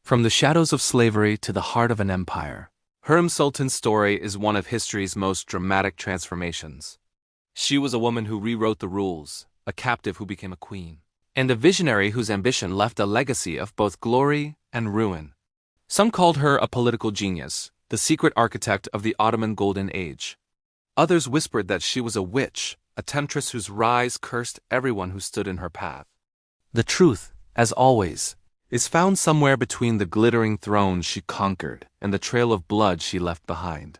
From the shadows of slavery to the heart of an empire, Hürrem Sultan's story is one of history's most dramatic transformations. She was a woman who rewrote the rules, a captive who became a queen, and a visionary whose ambition left a legacy of both glory and ruin. Some called her a political genius, the secret architect of the Ottoman Golden Age. Others whispered that she was a witch, a temptress whose rise cursed everyone who stood in her path. The truth, as always, is found somewhere between the glittering throne she conquered and the trail of blood she left behind.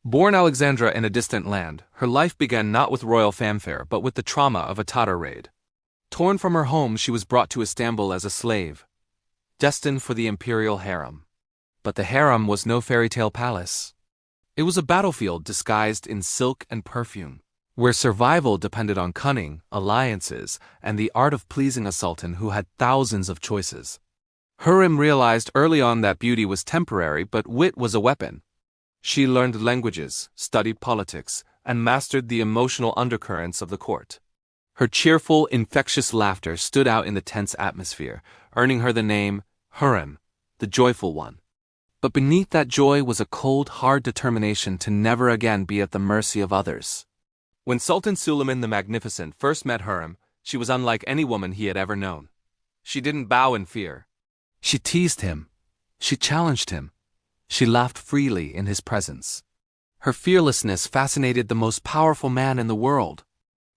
Born Aleksandra in a distant land, her life began not with royal fanfare but with the trauma of a Tatar raid. Torn from her home, she was brought to Istanbul as a slave, destined for the imperial harem. But the harem was no fairy tale palace. It was a battlefield disguised in silk and perfume, where survival depended on cunning, alliances, and the art of pleasing a sultan who had thousands of choices. Hürrem realized early on that beauty was temporary, but wit was a weapon. She learned languages, studied politics, and mastered the emotional undercurrents of the court. Her cheerful, infectious laughter stood out in the tense atmosphere, earning her the name Hürrem, the joyful one. But beneath that joy was a cold, hard determination to never again be at the mercy of others. When Sultan Suleiman the Magnificent first met Hürrem, she was unlike any woman he had ever known. She didn't bow in fear. She teased him. She challenged him. She laughed freely in his presence. Her fearlessness fascinated the most powerful man in the world.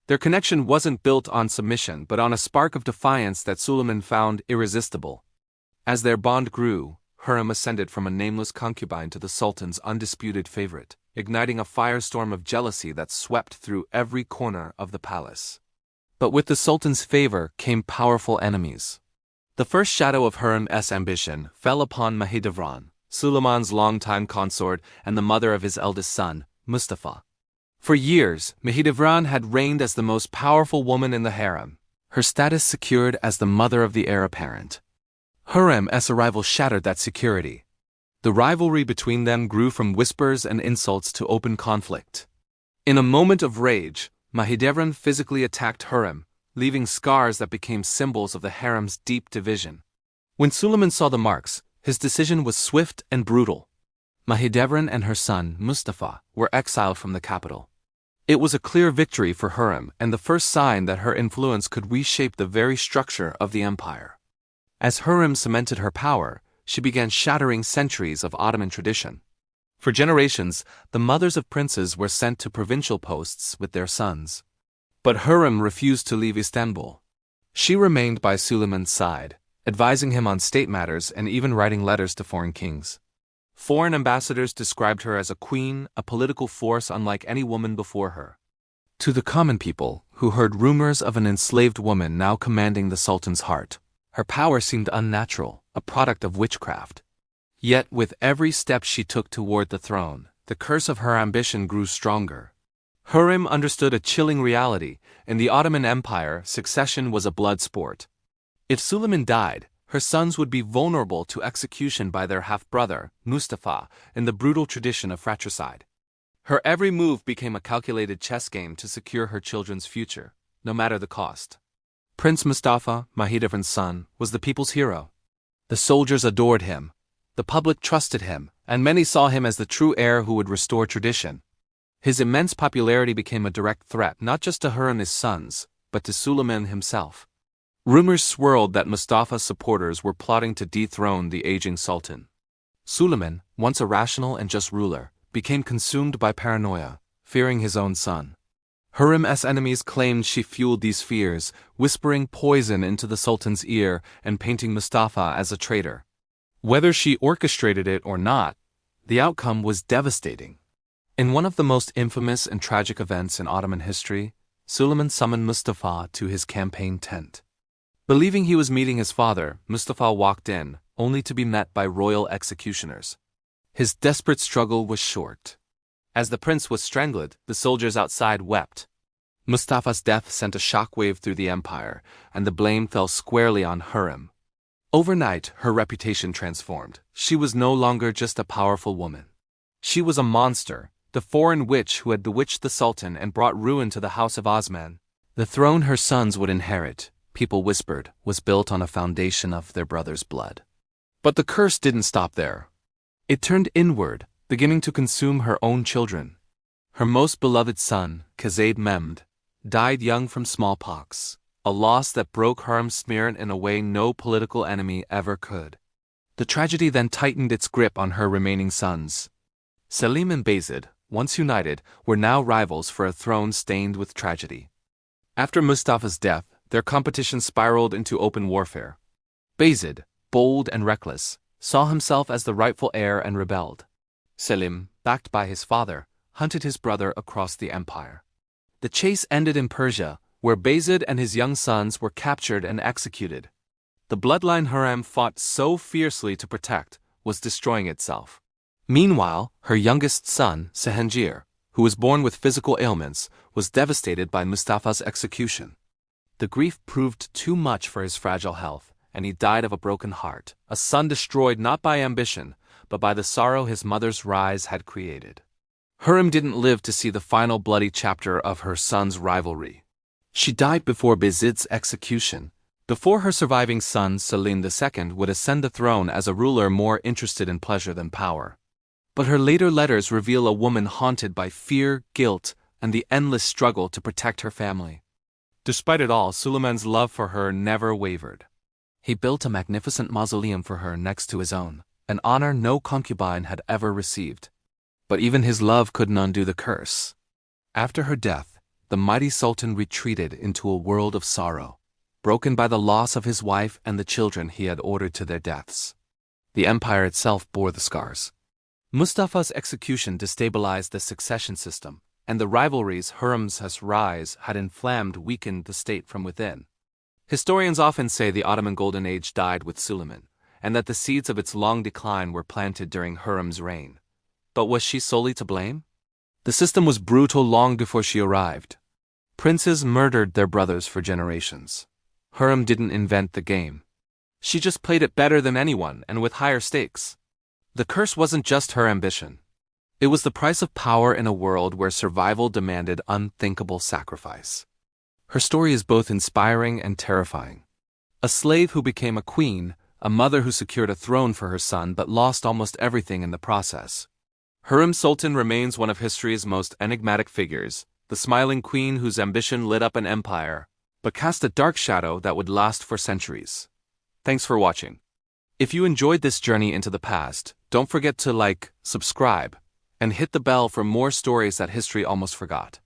Their connection wasn't built on submission but on a spark of defiance that Suleiman found irresistible. As their bond grew, Hürrem ascended from a nameless concubine to the Sultan's undisputed favorite, igniting a firestorm of jealousy that swept through every corner of the palace. But with the Sultan's favor came powerful enemies. The first shadow of Hürrem's ambition fell upon Mahidevran, Suleiman's longtime consort and the mother of his eldest son, Mustafa. For years, Mahidevran had reigned as the most powerful woman in the harem, her status secured as the mother of the heir apparent. Hürrem's arrival shattered that security. The rivalry between them grew from whispers and insults to open conflict. In a moment of rage, Mahidevran physically attacked Hürrem, leaving scars that became symbols of the harem's deep division. When Suleiman saw the marks, his decision was swift and brutal. Mahidevran and her son, Mustafa, were exiled from the capital. It was a clear victory for Hürrem and the first sign that her influence could reshape the very structure of the empire. As Hürrem cemented her power, she began shattering centuries of Ottoman tradition. For generations, the mothers of princes were sent to provincial posts with their sons. But Hürrem refused to leave Istanbul. She remained by Suleiman's side, advising him on state matters and even writing letters to foreign kings. Foreign ambassadors described her as a queen, a political force unlike any woman before her. To the common people, who heard rumors of an enslaved woman now commanding the Sultan's heart, her power seemed unnatural, a product of witchcraft. Yet with every step she took toward the throne, the curse of her ambition grew stronger. Hürrem understood a chilling reality. In the Ottoman Empire, succession was a blood sport. If Suleiman died, her sons would be vulnerable to execution by their half-brother, Mustafa, in the brutal tradition of fratricide. Her every move became a calculated chess game to secure her children's future, no matter the cost. Prince Mustafa, Mahidevran's son, was the people's hero. The soldiers adored him, the public trusted him, and many saw him as the true heir who would restore tradition. His immense popularity became a direct threat not just to her and his sons, but to Suleiman himself. Rumors swirled that Mustafa's supporters were plotting to dethrone the aging sultan. Suleiman, once a rational and just ruler, became consumed by paranoia, fearing his own son. Hürrem's enemies claimed she fueled these fears, whispering poison into the sultan's ear and painting Mustafa as a traitor. Whether she orchestrated it or not, the outcome was devastating. In one of the most infamous and tragic events in Ottoman history, Suleiman summoned Mustafa to his campaign tent. Believing he was meeting his father, Mustafa walked in, only to be met by royal executioners. His desperate struggle was short. As the prince was strangled, the soldiers outside wept. Mustafa's death sent a shockwave through the empire, and the blame fell squarely on Hürrem. Overnight, her reputation transformed. She was no longer just a powerful woman. She was a monster, the foreign witch who had bewitched the Sultan and brought ruin to the house of Osman. The throne her sons would inherit, people whispered, was built on a foundation of their brother's blood. But the curse didn't stop there. It turned inward, beginning to consume her own children. Her most beloved son, Kazade Memd, died young from smallpox, a loss that broke Hürrem's spirit in a way no political enemy ever could. The tragedy then tightened its grip on her remaining sons. Selim and Bayezid, once united, were now rivals for a throne stained with tragedy. After Mustafa's death, their competition spiraled into open warfare. Bayezid, bold and reckless, saw himself as the rightful heir and rebelled. Selim, backed by his father, hunted his brother across the empire. The chase ended in Persia, where Bayezid and his young sons were captured and executed. The bloodline Hürrem fought so fiercely to protect was destroying itself. Meanwhile, her youngest son, Cihangir, who was born with physical ailments, was devastated by Mustafa's execution. The grief proved too much for his fragile health, and he died of a broken heart, a son destroyed not by ambition, but by the sorrow his mother's rise had created. Hürrem didn't live to see the final bloody chapter of her son's rivalry. She died before Bayezid's execution, before her surviving son Selim II would ascend the throne as a ruler more interested in pleasure than power. But her later letters reveal a woman haunted by fear, guilt, and the endless struggle to protect her family. Despite it all, Suleiman's love for her never wavered. He built a magnificent mausoleum for her next to his own, an honor no concubine had ever received. But even his love couldn't undo the curse. After her death, the mighty Sultan retreated into a world of sorrow, broken by the loss of his wife and the children he had ordered to their deaths. The empire itself bore the scars. Mustafa's execution destabilized the succession system, and the rivalries Hürrem's rise had inflamed weakened the state from within. Historians often say the Ottoman Golden Age died with Suleiman, and that the seeds of its long decline were planted during Hürrem's reign. But was she solely to blame? The system was brutal long before she arrived. Princes murdered their brothers for generations. Hürrem didn't invent the game. She just played it better than anyone and with higher stakes. The curse wasn't just her ambition. It was the price of power in a world where survival demanded unthinkable sacrifice. Her story is both inspiring and terrifying. A slave who became a queen, a mother who secured a throne for her son but lost almost everything in the process. Hürrem Sultan remains one of history's most enigmatic figures, the smiling queen whose ambition lit up an empire, but cast a dark shadow that would last for centuries. Thanks for watching. If you enjoyed this journey into the past, don't forget to like, subscribe, and hit the bell for more stories that history almost forgot.